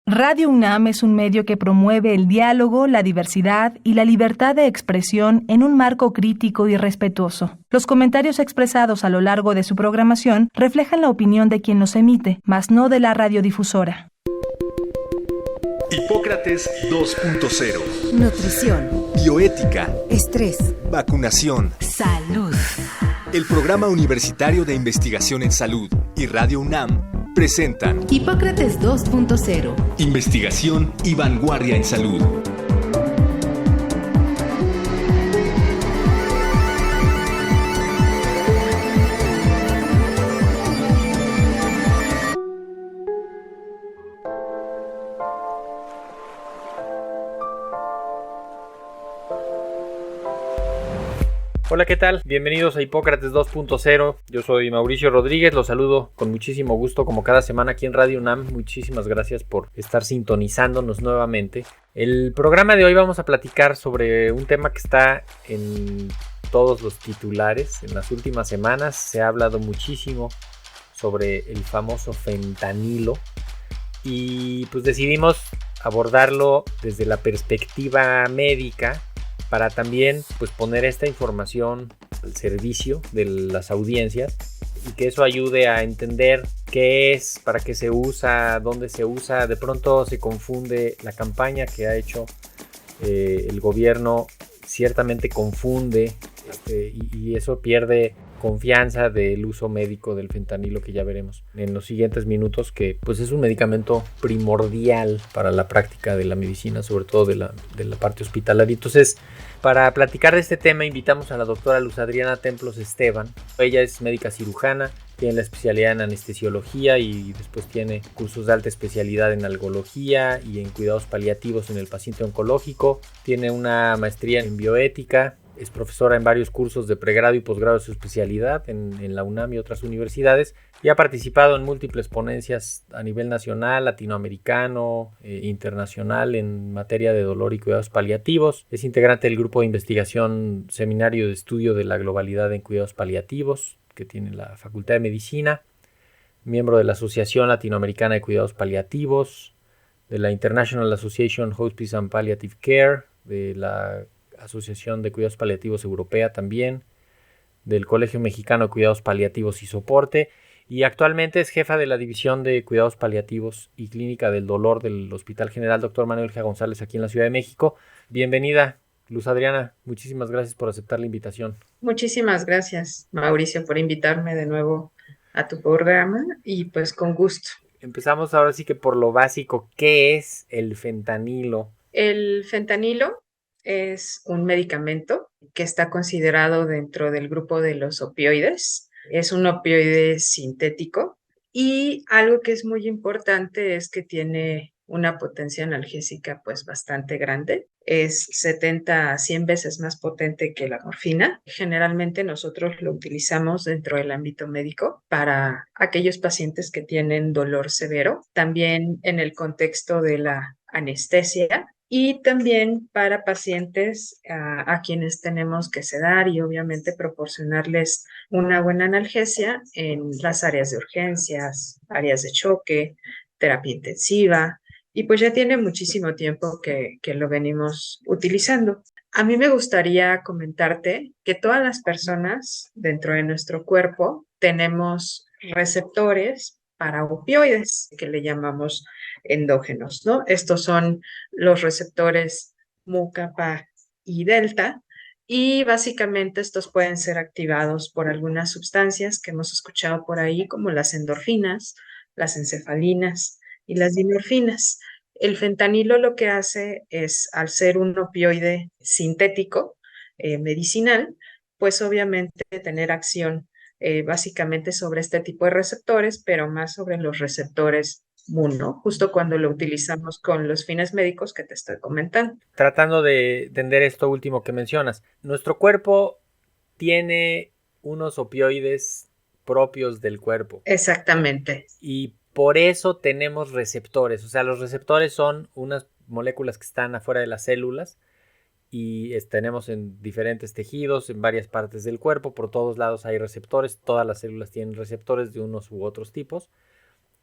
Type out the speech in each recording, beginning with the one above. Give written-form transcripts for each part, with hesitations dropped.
Radio UNAM es un medio que promueve el diálogo, la diversidad y la libertad de expresión en un marco crítico y respetuoso. Los comentarios expresados a lo largo de su programación reflejan la opinión de quien los emite, mas no de la radiodifusora. Hipócrates 2.0. Nutrición. Bioética. Estrés. Vacunación. Salud. El Programa Universitario de Investigación en Salud y Radio UNAM presentan Hipócrates 2.0. Investigación y vanguardia en salud. Hola, ¿qué tal? Bienvenidos a Hipócrates 2.0. Yo soy Mauricio Rodríguez, los saludo con muchísimo gusto como cada semana aquí en Radio UNAM. Muchísimas gracias por estar sintonizándonos nuevamente. El programa de hoy vamos a platicar sobre un tema que está en todos los titulares. En las últimas semanas se ha hablado muchísimo sobre el famoso fentanilo y pues decidimos abordarlo desde la perspectiva médica, para también pues poner esta información al servicio de las audiencias y que eso ayude a entender qué es, para qué se usa, dónde se usa. De pronto se confunde la campaña que ha hecho el gobierno, ciertamente confunde y eso pierde confianza del uso médico del fentanilo, que ya veremos en los siguientes minutos, que pues es un medicamento primordial para la práctica de la medicina, sobre todo de la parte hospitalaria. Entonces, para platicar de este tema invitamos a la doctora Luz Adriana Templos Esteban. Ella es médica cirujana, tiene la especialidad en anestesiología y después tiene cursos de alta especialidad en algología y en cuidados paliativos en el paciente oncológico. Tiene una maestría en bioética. Es profesora en varios cursos de pregrado y posgrado de su especialidad en la UNAM y otras universidades, y ha participado en múltiples ponencias a nivel nacional, latinoamericano, internacional en materia de dolor y cuidados paliativos. Es integrante del grupo de investigación Seminario de Estudio de la Globalidad en Cuidados Paliativos, que tiene la Facultad de Medicina, miembro de la Asociación Latinoamericana de Cuidados Paliativos, de la International Association Hospice and Palliative Care, de la Asociación de Cuidados Paliativos Europea también, del Colegio Mexicano de Cuidados Paliativos y Soporte, y actualmente es jefa de la División de Cuidados Paliativos y Clínica del Dolor del Hospital General Dr. Manuel G. González aquí en la Ciudad de México. Bienvenida, Luz Adriana, muchísimas gracias por aceptar la invitación. Muchísimas gracias, Mauricio, por invitarme de nuevo a tu programa y pues con gusto. Empezamos ahora sí que por lo básico. ¿Qué es el fentanilo? El fentanilo es un medicamento que está considerado dentro del grupo de los opioides. Es un opioide sintético y algo que es muy importante es que tiene una potencia analgésica pues bastante grande. Es 70 a 100 veces más potente que la morfina. Generalmente nosotros lo utilizamos dentro del ámbito médico para aquellos pacientes que tienen dolor severo, también en el contexto de la anestesia y también para pacientes a quienes tenemos que sedar y obviamente proporcionarles una buena analgesia en las áreas de urgencias, áreas de choque, terapia intensiva, y pues ya tiene muchísimo tiempo que lo venimos utilizando. A mí me gustaría comentarte que todas las personas dentro de nuestro cuerpo tenemos receptores para opioides, que le llamamos endógenos, ¿no? Estos son los receptores mu, kappa y delta, y básicamente estos pueden ser activados por algunas sustancias que hemos escuchado por ahí, como las endorfinas, las encefalinas y las dinorfinas. El fentanilo lo que hace es, al ser un opioide sintético, medicinal, pues obviamente tener acción básicamente sobre este tipo de receptores, pero más sobre los receptores mu, ¿no? Justo cuando lo utilizamos con los fines médicos que te estoy comentando. Tratando de entender esto último que mencionas, nuestro cuerpo tiene unos opioides propios del cuerpo. Exactamente. Y por eso tenemos receptores. O sea, los receptores son unas moléculas que están afuera de las células y tenemos en diferentes tejidos, en varias partes del cuerpo. Por todos lados hay receptores. Todas las células tienen receptores de unos u otros tipos.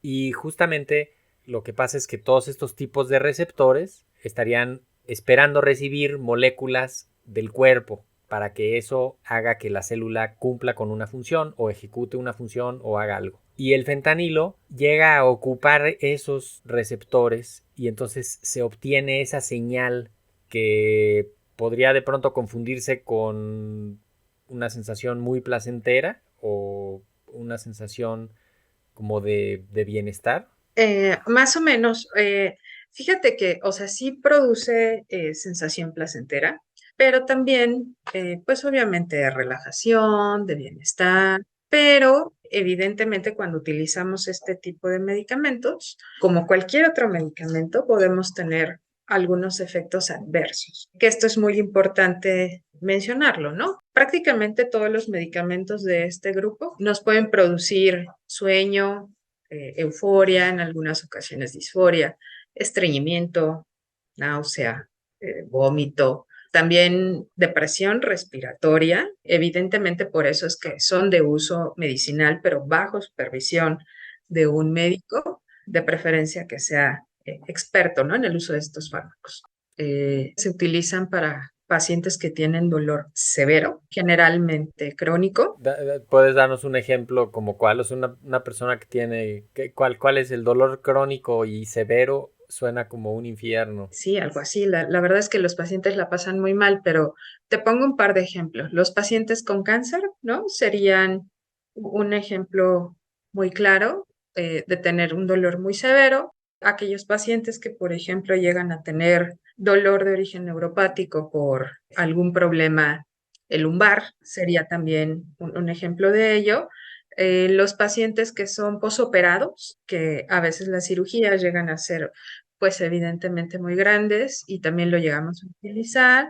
Y justamente lo que pasa es que todos estos tipos de receptores estarían esperando recibir moléculas del cuerpo para que eso haga que la célula cumpla con una función o ejecute una función o haga algo. Y el fentanilo llega a ocupar esos receptores y entonces se obtiene esa señal que podría de pronto confundirse con una sensación muy placentera o una sensación como de bienestar. Más o menos, fíjate que, o sea, sí produce sensación placentera, pero también, pues obviamente de relajación, de bienestar, pero evidentemente cuando utilizamos este tipo de medicamentos, como cualquier otro medicamento, podemos tener algunos efectos adversos, que esto es muy importante mencionarlo, ¿no? Prácticamente todos los medicamentos de este grupo nos pueden producir sueño, euforia, en algunas ocasiones disforia, estreñimiento, náusea, vómito, también depresión respiratoria. Evidentemente por eso es que son de uso medicinal, pero bajo supervisión de un médico, de preferencia que sea experto, ¿no?, en el uso de estos fármacos. Se utilizan para pacientes que tienen dolor severo, generalmente crónico. ¿Puedes darnos un ejemplo como cuál? O sea, una persona que tiene, ¿cuál es el dolor crónico y severo? Suena como un infierno. Sí, algo así. La verdad es que los pacientes la pasan muy mal, pero te pongo un par de ejemplos. Los pacientes con cáncer, ¿no? Serían un ejemplo muy claro de tener un dolor muy severo. Aquellos pacientes que, por ejemplo, llegan a tener dolor de origen neuropático por algún problema lumbar, sería también un ejemplo de ello. Los pacientes que son posoperados, que a veces las cirugías llegan a ser pues evidentemente muy grandes y también lo llegamos a utilizar.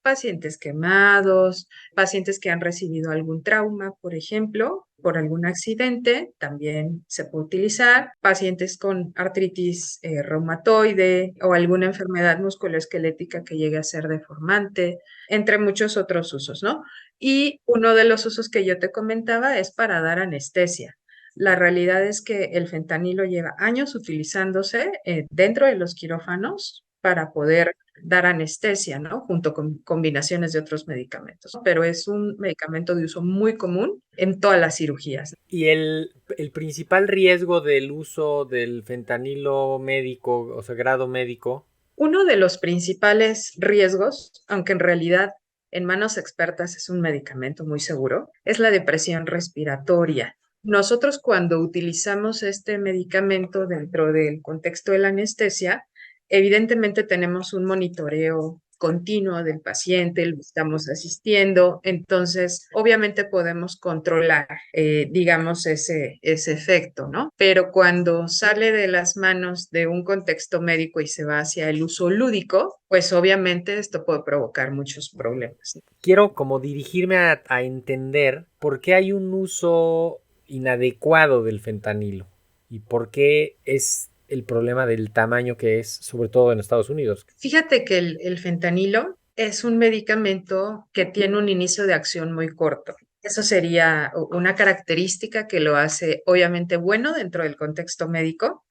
Pacientes quemados, pacientes que han recibido algún trauma, por ejemplo, por algún accidente, también se puede utilizar. Pacientes con artritis reumatoide o alguna enfermedad musculoesquelética que llegue a ser deformante, entre muchos otros usos, ¿no? Y uno de los usos que yo te comentaba es para dar anestesia. La realidad es que el fentanilo lleva años utilizándose dentro de los quirófanos para poder dar anestesia, ¿no? Junto con combinaciones de otros medicamentos. Pero es un medicamento de uso muy común en todas las cirugías. ¿Y el principal riesgo del uso del fentanilo médico, o sea, grado médico? Uno de los principales riesgos, aunque en realidad en manos expertas es un medicamento muy seguro, es la depresión respiratoria. Nosotros cuando utilizamos este medicamento dentro del contexto de la anestesia, evidentemente tenemos un monitoreo continuo del paciente, lo estamos asistiendo, entonces obviamente podemos controlar, digamos, ese efecto, ¿no? Pero cuando sale de las manos de un contexto médico y se va hacia el uso lúdico, pues obviamente esto puede provocar muchos problemas. Quiero como dirigirme a entender por qué hay un uso inadecuado del fentanilo y por qué es el problema del tamaño que es, sobre todo en Estados Unidos. Fíjate que el fentanilo es un medicamento que tiene un inicio de acción muy corto. Eso sería una característica que lo hace obviamente bueno dentro del contexto médico,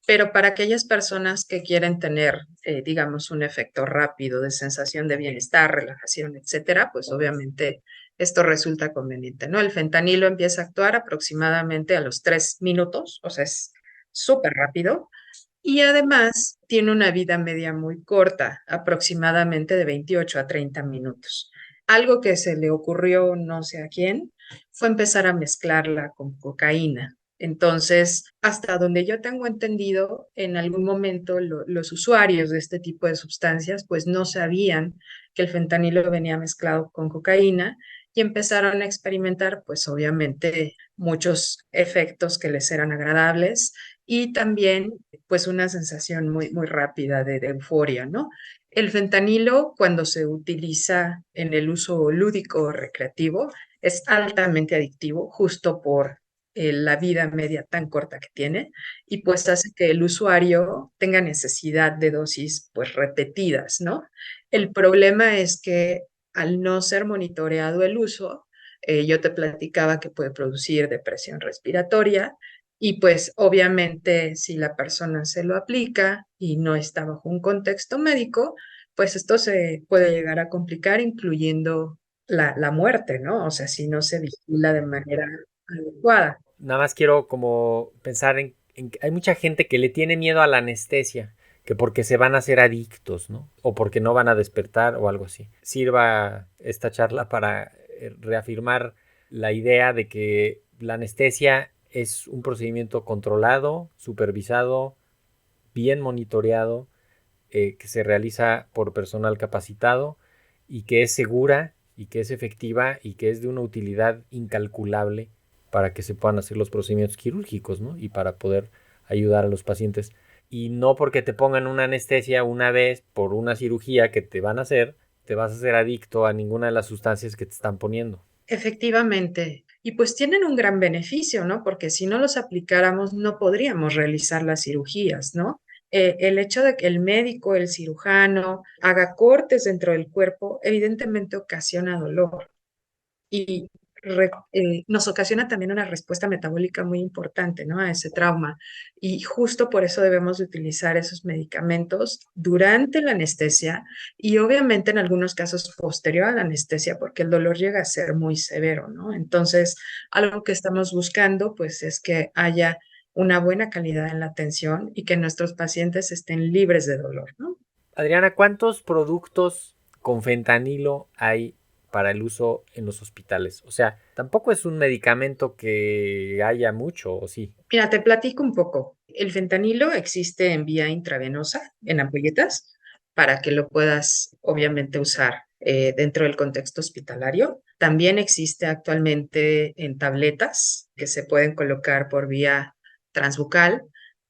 pero para aquellas personas que quieren tener, digamos, un efecto rápido de sensación de bienestar, relajación, etcétera, pues obviamente esto resulta conveniente, ¿no? El fentanilo empieza a actuar aproximadamente a los 3 minutos, o sea, es súper rápido. Y además tiene una vida media muy corta, aproximadamente de 28 a 30 minutos. Algo que se le ocurrió no sé a quién fue empezar a mezclarla con cocaína. Entonces, hasta donde yo tengo entendido, en algún momento los usuarios de este tipo de sustancias pues no sabían que el fentanilo venía mezclado con cocaína y empezaron a experimentar pues obviamente muchos efectos que les eran agradables y también pues una sensación muy, muy rápida de euforia, ¿no? El fentanilo, cuando se utiliza en el uso lúdico o recreativo, es altamente adictivo, justo por la vida media tan corta que tiene, y pues hace que el usuario tenga necesidad de dosis pues repetidas, ¿no? El problema es que al no ser monitoreado el uso, yo te platicaba que puede producir depresión respiratoria, Y pues obviamente si la persona se lo aplica y no está bajo un contexto médico, pues esto se puede llegar a complicar, incluyendo la muerte, ¿no? O sea, si no se vigila de manera adecuada. Nada más quiero como pensar en que hay mucha gente que le tiene miedo a la anestesia, que porque se van a hacer adictos, ¿no? O porque no van a despertar o algo así. Sirva esta charla para reafirmar la idea de que la anestesia es un procedimiento controlado, supervisado, bien monitoreado, que se realiza por personal capacitado y que es segura y que es efectiva y que es de una utilidad incalculable para que se puedan hacer los procedimientos quirúrgicos, ¿no? Y para poder ayudar a los pacientes. Y no porque te pongan una anestesia una vez por una cirugía que te van a hacer, te vas a hacer adicto a ninguna de las sustancias que te están poniendo. Efectivamente. Y pues tienen un gran beneficio, ¿no? Porque si no los aplicáramos, no podríamos realizar las cirugías, ¿no? El hecho de que el médico, el cirujano, haga cortes dentro del cuerpo, evidentemente ocasiona dolor y nos ocasiona también una respuesta metabólica muy importante, ¿no? A ese trauma. Y justo por eso debemos de utilizar esos medicamentos durante la anestesia y obviamente en algunos casos posterior a la anestesia, porque el dolor llega a ser muy severo, ¿no? Entonces, algo que estamos buscando, pues, es que haya una buena calidad en la atención y que nuestros pacientes estén libres de dolor, ¿no? Adriana, ¿cuántos productos con fentanilo hay para el uso en los hospitales? O sea, tampoco es un medicamento que haya mucho, ¿o sí? Mira, te platico un poco. El fentanilo existe en vía intravenosa, en ampolletas, para que lo puedas obviamente usar dentro del contexto hospitalario. También existe actualmente en tabletas que se pueden colocar por vía transbucal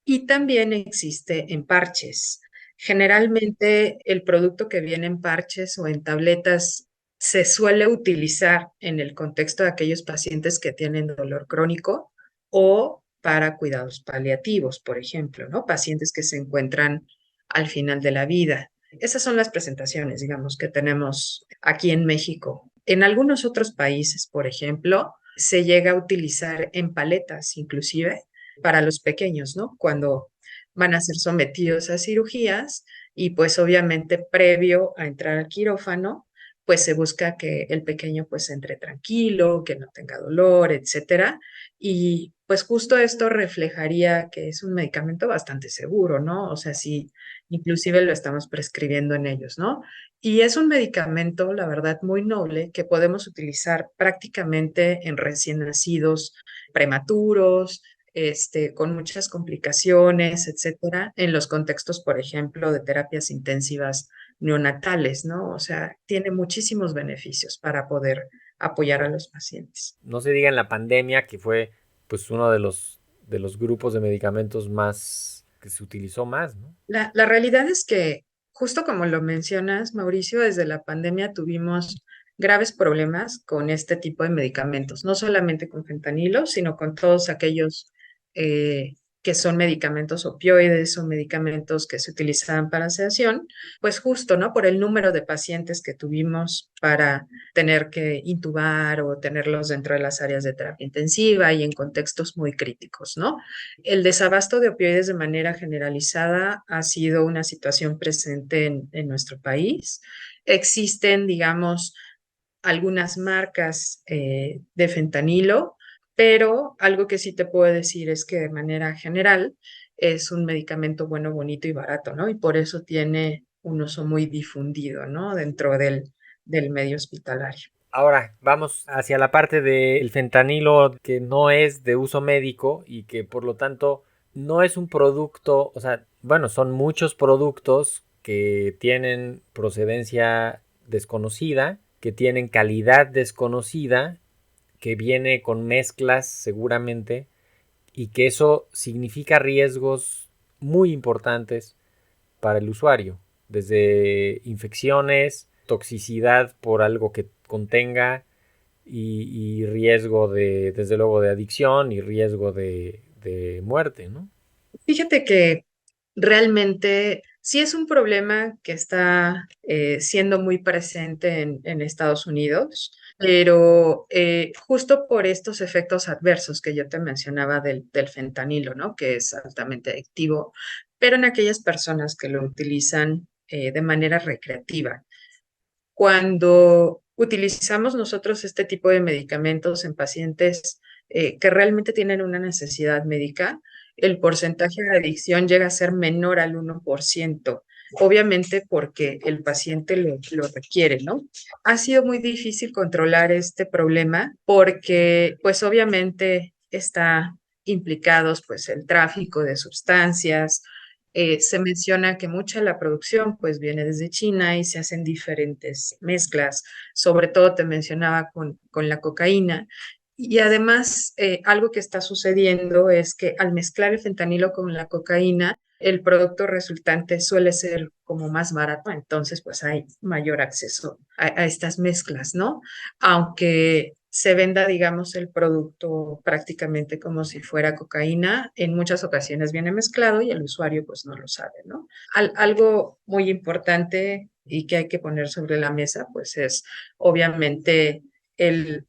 y también existe en parches. Generalmente el producto que viene en parches o en tabletas se suele utilizar en el contexto de aquellos pacientes que tienen dolor crónico o para cuidados paliativos, por ejemplo, ¿no? Pacientes que se encuentran al final de la vida. Esas son las presentaciones, digamos, que tenemos aquí en México. En algunos otros países, por ejemplo, se llega a utilizar en paletas, inclusive para los pequeños, ¿no? Cuando van a ser sometidos a cirugías y pues obviamente previo a entrar al quirófano, pues se busca que el pequeño pues entre tranquilo, que no tenga dolor, etcétera. Y pues justo esto reflejaría que es un medicamento bastante seguro, ¿no? O sea, sí, inclusive lo estamos prescribiendo en ellos, ¿no? Y es un medicamento, la verdad, muy noble que podemos utilizar prácticamente en recién nacidos prematuros, con muchas complicaciones, etcétera, en los contextos, por ejemplo, de terapias intensivas neonatales, ¿no? O sea, tiene muchísimos beneficios para poder apoyar a los pacientes. No se diga en la pandemia, que fue pues uno de los grupos de medicamentos más que se utilizó más, ¿no? La realidad es que, justo como lo mencionas, Mauricio, desde la pandemia tuvimos graves problemas con este tipo de medicamentos, no solamente con fentanilo, sino con todos aquellos que son medicamentos opioides o medicamentos que se utilizaban para sedación, pues justo, ¿no? Por el número de pacientes que tuvimos para tener que intubar o tenerlos dentro de las áreas de terapia intensiva y en contextos muy críticos, ¿no? El desabasto de opioides de manera generalizada ha sido una situación presente en nuestro país. Existen, digamos, algunas marcas de fentanilo, pero algo que sí te puedo decir es que de manera general es un medicamento bueno, bonito y barato, ¿no? Y por eso tiene un uso muy difundido, ¿no? Dentro del medio hospitalario. Ahora vamos hacia la parte del fentanilo que no es de uso médico y que por lo tanto no es un producto, o sea, bueno, son muchos productos que tienen procedencia desconocida, que tienen calidad desconocida, que viene con mezclas seguramente y que eso significa riesgos muy importantes para el usuario, desde infecciones, toxicidad por algo que contenga y riesgo de, desde luego, de adicción y riesgo de muerte, ¿no? Fíjate que realmente sí es un problema que está siendo muy presente en Estados Unidos. pero justo por estos efectos adversos que yo te mencionaba del fentanilo, ¿no? Que es altamente adictivo, pero en aquellas personas que lo utilizan de manera recreativa. Cuando utilizamos nosotros este tipo de medicamentos en pacientes que realmente tienen una necesidad médica, el porcentaje de adicción llega a ser menor al 1%, obviamente porque el paciente lo requiere, ¿no? Ha sido muy difícil controlar este problema porque, pues obviamente está implicados pues el tráfico de sustancias. Se menciona que mucha de la producción pues viene desde China y se hacen diferentes mezclas, sobre todo te mencionaba con la cocaína. Y además, algo que está sucediendo es que al mezclar el fentanilo con la cocaína, el producto resultante suele ser como más barato, entonces pues hay mayor acceso a estas mezclas, ¿no? Aunque se venda, digamos, el producto prácticamente como si fuera cocaína, en muchas ocasiones viene mezclado y el usuario pues no lo sabe, ¿no? Algo muy importante y que hay que poner sobre la mesa pues es obviamente el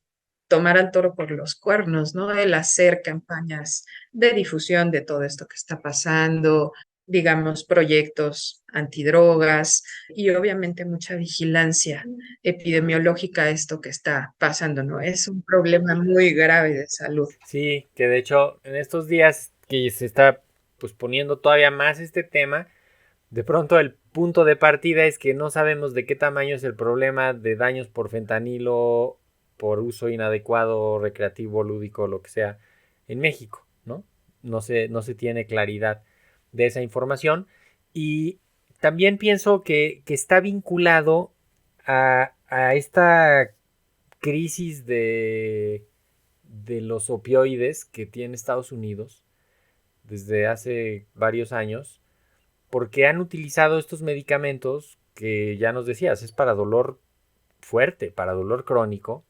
tomar al toro por los cuernos, ¿no? El hacer campañas de difusión de todo esto que está pasando, digamos, proyectos antidrogas y obviamente mucha vigilancia epidemiológica a esto que está pasando, ¿no? Es un problema muy grave de salud. Sí, que de hecho en estos días que se está pues poniendo todavía más este tema, de pronto el punto de partida es que no sabemos de qué tamaño es el problema de daños por fentanilo, por uso inadecuado, recreativo, lúdico, lo que sea, en México, ¿no? No se tiene claridad de esa información. Y también pienso que está vinculado a esta crisis de los opioides que tiene Estados Unidos desde hace varios años, porque han utilizado estos medicamentos que ya nos decías, es para dolor fuerte, para dolor crónico,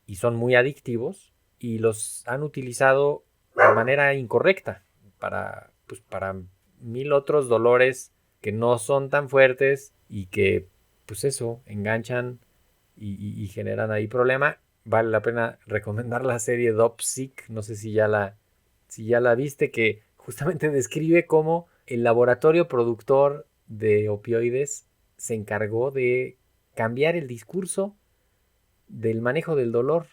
y son muy adictivos, y los han utilizado de manera incorrecta pues, para mil otros dolores que no son tan fuertes y que, pues eso, enganchan y generan ahí problema. Vale la pena recomendar la serie Dopsic, no sé si ya la viste, que justamente describe cómo el laboratorio productor de opioides se encargó de cambiar el discurso del manejo del dolor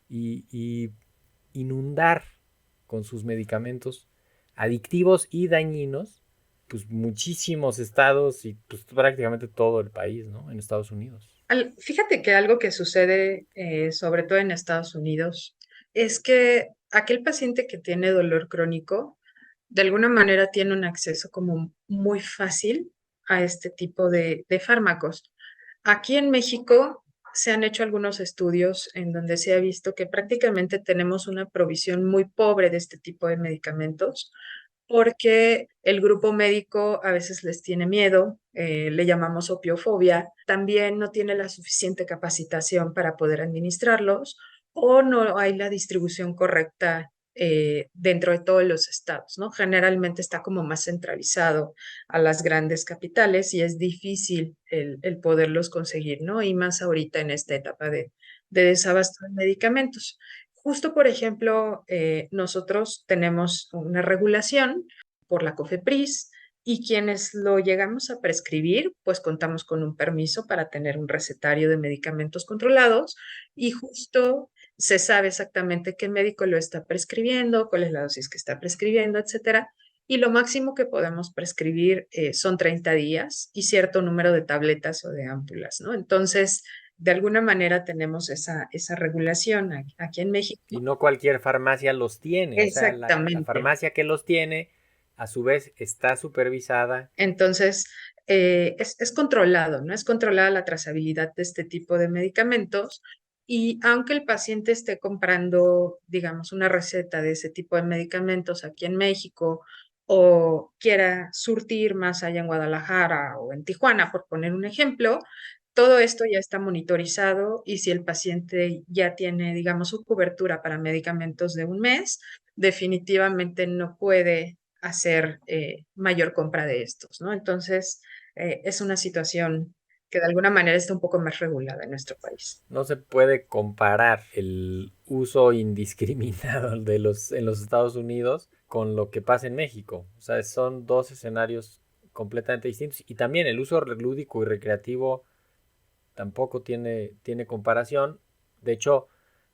y inundar con sus medicamentos adictivos y dañinos pues muchísimos estados y pues prácticamente todo el país, ¿no? En Estados Unidos. Fíjate que algo que sucede, sobre todo en Estados Unidos, es que aquel paciente que tiene dolor crónico, de alguna manera tiene un acceso como muy fácil a este tipo de fármacos. Aquí en México se han hecho algunos estudios en donde se ha visto que prácticamente tenemos una provisión muy pobre de este tipo de medicamentos porque el grupo médico a veces les tiene miedo, le llamamos opiofobia, también no tiene la suficiente capacitación para poder administrarlos o no hay la distribución correcta dentro de todos los estados, ¿no? Generalmente está como más centralizado a las grandes capitales y es difícil el poderlos conseguir, ¿no? Y más ahorita en esta etapa de desabasto de medicamentos. Justo, por ejemplo, nosotros tenemos una regulación por la COFEPRIS y quienes lo llegamos a prescribir, pues contamos con un permiso para tener un recetario de medicamentos controlados y justo se sabe exactamente qué médico lo está prescribiendo, cuál es la dosis que está prescribiendo, etcétera. Y lo máximo que podemos prescribir son 30 días y cierto número de tabletas o de ámpulas, ¿no? Entonces, de alguna manera tenemos esa regulación aquí en México. Y no cualquier farmacia los tiene, o sea, la Exactamente. farmacia que los tiene, a su vez, está supervisada. Entonces, es controlado, ¿no? Es controlada la trazabilidad de este tipo de medicamentos y aunque el paciente esté comprando, digamos, una receta de ese tipo de medicamentos aquí en México o quiera surtir más allá en Guadalajara o en Tijuana, por poner un ejemplo, todo esto ya está monitorizado y si el paciente ya tiene, digamos, su cobertura para medicamentos de un mes, definitivamente no puede hacer mayor compra de estos, ¿no? Entonces, es una situación que de alguna manera está un poco más regulada en nuestro país. No se puede comparar el uso indiscriminado en los Estados Unidos con lo que pasa en México. O sea, son dos escenarios completamente distintos. Y también el uso lúdico y recreativo tampoco tiene comparación. De hecho,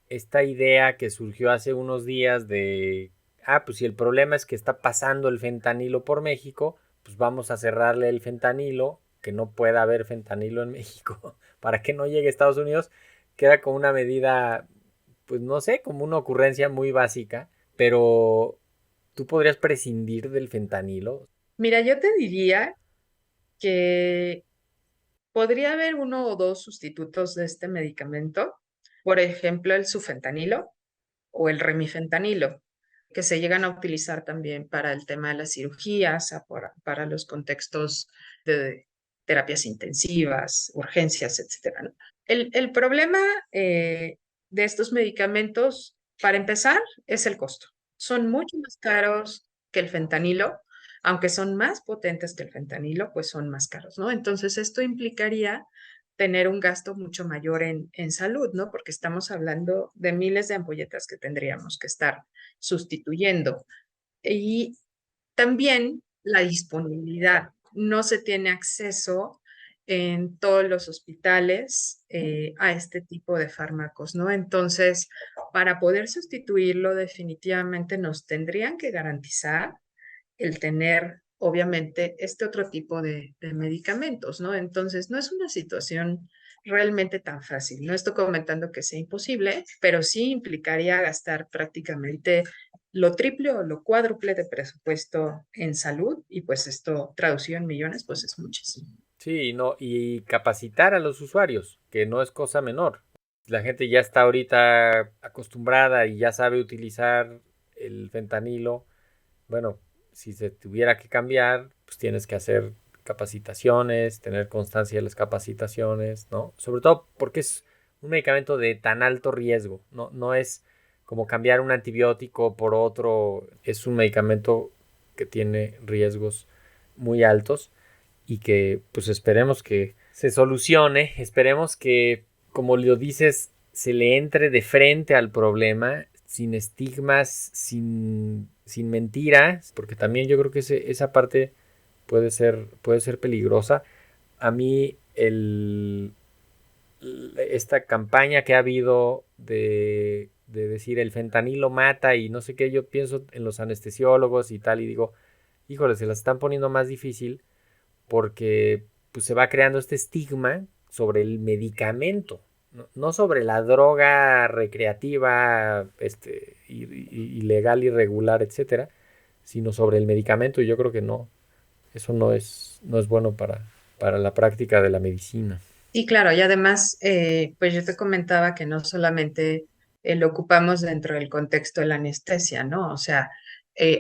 esta idea que surgió hace unos días de, pues si el problema es que está pasando el fentanilo por México, pues vamos a cerrarle el fentanilo, que no pueda haber fentanilo en México, para que no llegue a Estados Unidos, queda como una medida, pues no sé, como una ocurrencia muy básica, pero tú podrías prescindir del fentanilo. Mira, yo te diría que podría haber uno o dos sustitutos de este medicamento, por ejemplo, el sufentanilo o el remifentanilo, que se llegan a utilizar también para el tema de las cirugías, para los contextos de terapias intensivas, urgencias, etcétera, ¿no? El problema de estos medicamentos, para empezar, es el costo. Son mucho más caros que el fentanilo, aunque son más potentes que el fentanilo, pues son más caros, ¿no? Entonces, esto implicaría tener un gasto mucho mayor en salud, ¿no? Porque estamos hablando de miles de ampolletas que tendríamos que estar sustituyendo. Y también la disponibilidad. No se tiene acceso en todos los hospitales a este tipo de fármacos, ¿no? Entonces, para poder sustituirlo, definitivamente nos tendrían que garantizar el tener, obviamente, este otro tipo de medicamentos, ¿no? Entonces, no es una situación realmente tan fácil. No estoy comentando que sea imposible, pero sí implicaría gastar prácticamente lo triple o lo cuádruple de presupuesto en salud y pues esto traducido en millones, pues es muchísimo. Sí, no, y capacitar a los usuarios, que no es cosa menor. La gente ya está ahorita acostumbrada y ya sabe utilizar el fentanilo. Bueno, si se tuviera que cambiar, pues tienes que hacer capacitaciones, tener constancia de las capacitaciones, ¿no? Sobre todo porque es un medicamento de tan alto riesgo, no es como cambiar un antibiótico por otro, es un medicamento que tiene riesgos muy altos y que pues esperemos que se solucione, esperemos que, como lo dices, se le entre de frente al problema, sin estigmas, sin mentiras, porque también yo creo que esa parte puede ser peligrosa. A mí esta campaña que ha habido de decir el fentanilo mata y no sé qué, yo pienso en los anestesiólogos y tal y digo, híjole, se la están poniendo más difícil porque pues, se va creando este estigma sobre el medicamento, no sobre la droga recreativa, ilegal, irregular, etcétera, sino sobre el medicamento, y yo creo que no, eso no es bueno para la práctica de la medicina. Y claro, y además, pues yo te comentaba que no solamente lo ocupamos dentro del contexto de la anestesia, ¿no? O sea,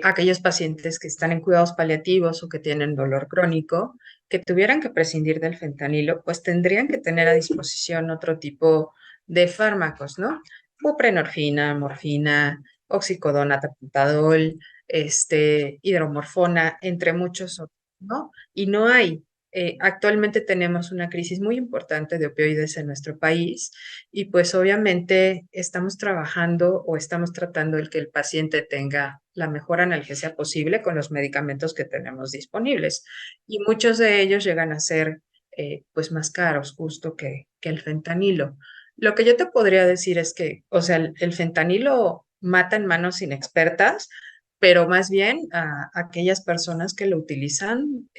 aquellos pacientes que están en cuidados paliativos o que tienen dolor crónico, que tuvieran que prescindir del fentanilo, pues tendrían que tener a disposición otro tipo de fármacos, ¿no? Buprenorfina, morfina, oxicodona, tapentadol, hidromorfona, entre muchos otros, ¿no? Y no hay. Actualmente tenemos una crisis muy importante de opioides en nuestro país y pues obviamente estamos trabajando o estamos tratando el que el paciente tenga la mejor analgesia posible con los medicamentos que tenemos disponibles y muchos de ellos llegan a ser pues más caros justo que el fentanilo. Lo que yo te podría decir es que, o sea, el fentanilo mata en manos inexpertas, pero más bien a aquellas personas que lo utilizan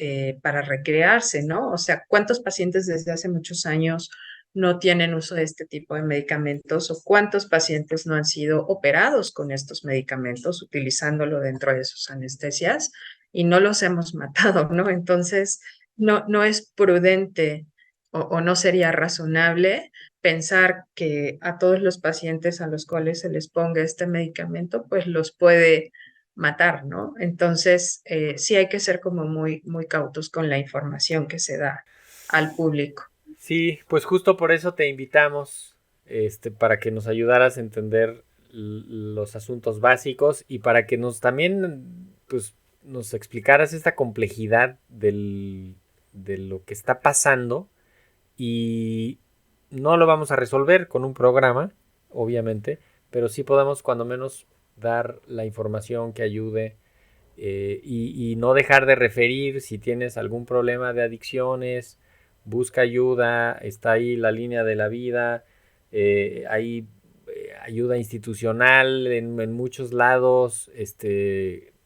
para recrearse, ¿no? O sea, ¿cuántos pacientes desde hace muchos años no tienen uso de este tipo de medicamentos o cuántos pacientes no han sido operados con estos medicamentos utilizándolo dentro de sus anestesias y no los hemos matado, ¿no? Entonces, no es prudente o no sería razonable pensar que a todos los pacientes a los cuales se les ponga este medicamento, pues los puede matar, ¿no? Entonces, sí hay que ser como muy, muy cautos con la información que se da al público. Sí, pues justo por eso te invitamos, para que nos ayudaras a entender los asuntos básicos y para que nos también, pues, nos explicaras esta complejidad de lo que está pasando y no lo vamos a resolver con un programa, obviamente, pero sí podemos cuando menos dar la información que ayude y no dejar de referir si tienes algún problema de adicciones, busca ayuda, está ahí la línea de la vida, hay ayuda institucional en muchos lados,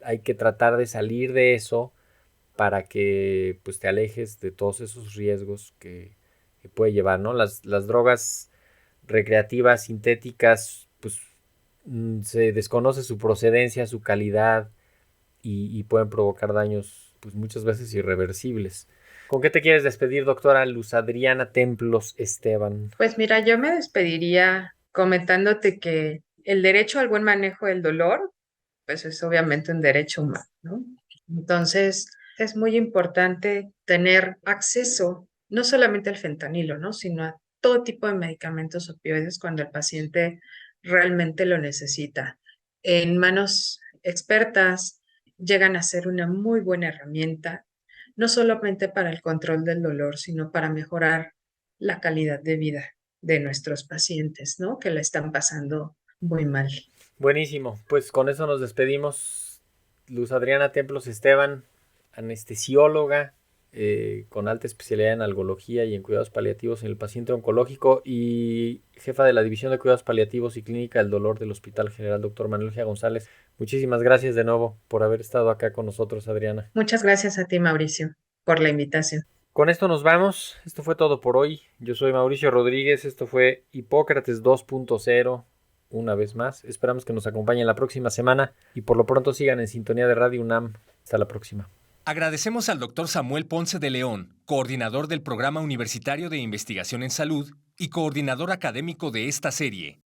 hay que tratar de salir de eso para que pues te alejes de todos esos riesgos que puede llevar, ¿no? Las drogas recreativas sintéticas, pues se desconoce su procedencia, su calidad y pueden provocar daños pues muchas veces irreversibles. ¿Con qué te quieres despedir, doctora Luz Adriana Templos Esteban? Pues mira, yo me despediría comentándote que el derecho al buen manejo del dolor, pues es obviamente un derecho humano, ¿no? Entonces, es muy importante tener acceso no solamente al fentanilo, ¿no? Sino a todo tipo de medicamentos opioides cuando el paciente realmente lo necesita. En manos expertas llegan a ser una muy buena herramienta, no solamente para el control del dolor, sino para mejorar la calidad de vida de nuestros pacientes, ¿no? Que la están pasando muy mal. Buenísimo, pues con eso nos despedimos. Luz Adriana Templos Esteban, anestesióloga con alta especialidad en algología y en cuidados paliativos en el paciente oncológico y jefa de la División de Cuidados Paliativos y Clínica del Dolor del Hospital General Dr. Manuel G. González. Muchísimas gracias de nuevo por haber estado acá con nosotros, Adriana. Muchas gracias a ti, Mauricio, por la invitación. Con esto nos vamos. Esto fue todo por hoy. Yo soy Mauricio Rodríguez. Esto fue Hipócrates 2.0. Una vez más. Esperamos que nos acompañen la próxima semana y por lo pronto sigan en sintonía de Radio UNAM. Hasta la próxima. Agradecemos al Dr. Samuel Ponce de León, coordinador del Programa Universitario de Investigación en Salud y coordinador académico de esta serie.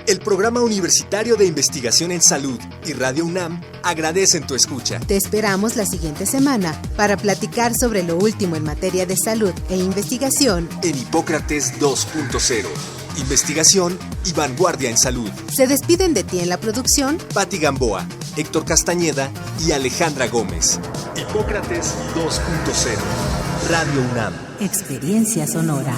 El Programa Universitario de Investigación en Salud y Radio UNAM agradecen tu escucha. Te esperamos la siguiente semana para platicar sobre lo último en materia de salud e investigación En Hipócrates 2.0. Investigación y vanguardia en salud. Se despiden de ti en la producción Patti Gamboa, Héctor Castañeda y Alejandra Gómez. Hipócrates 2.0. Radio UNAM. Experiencia Sonora.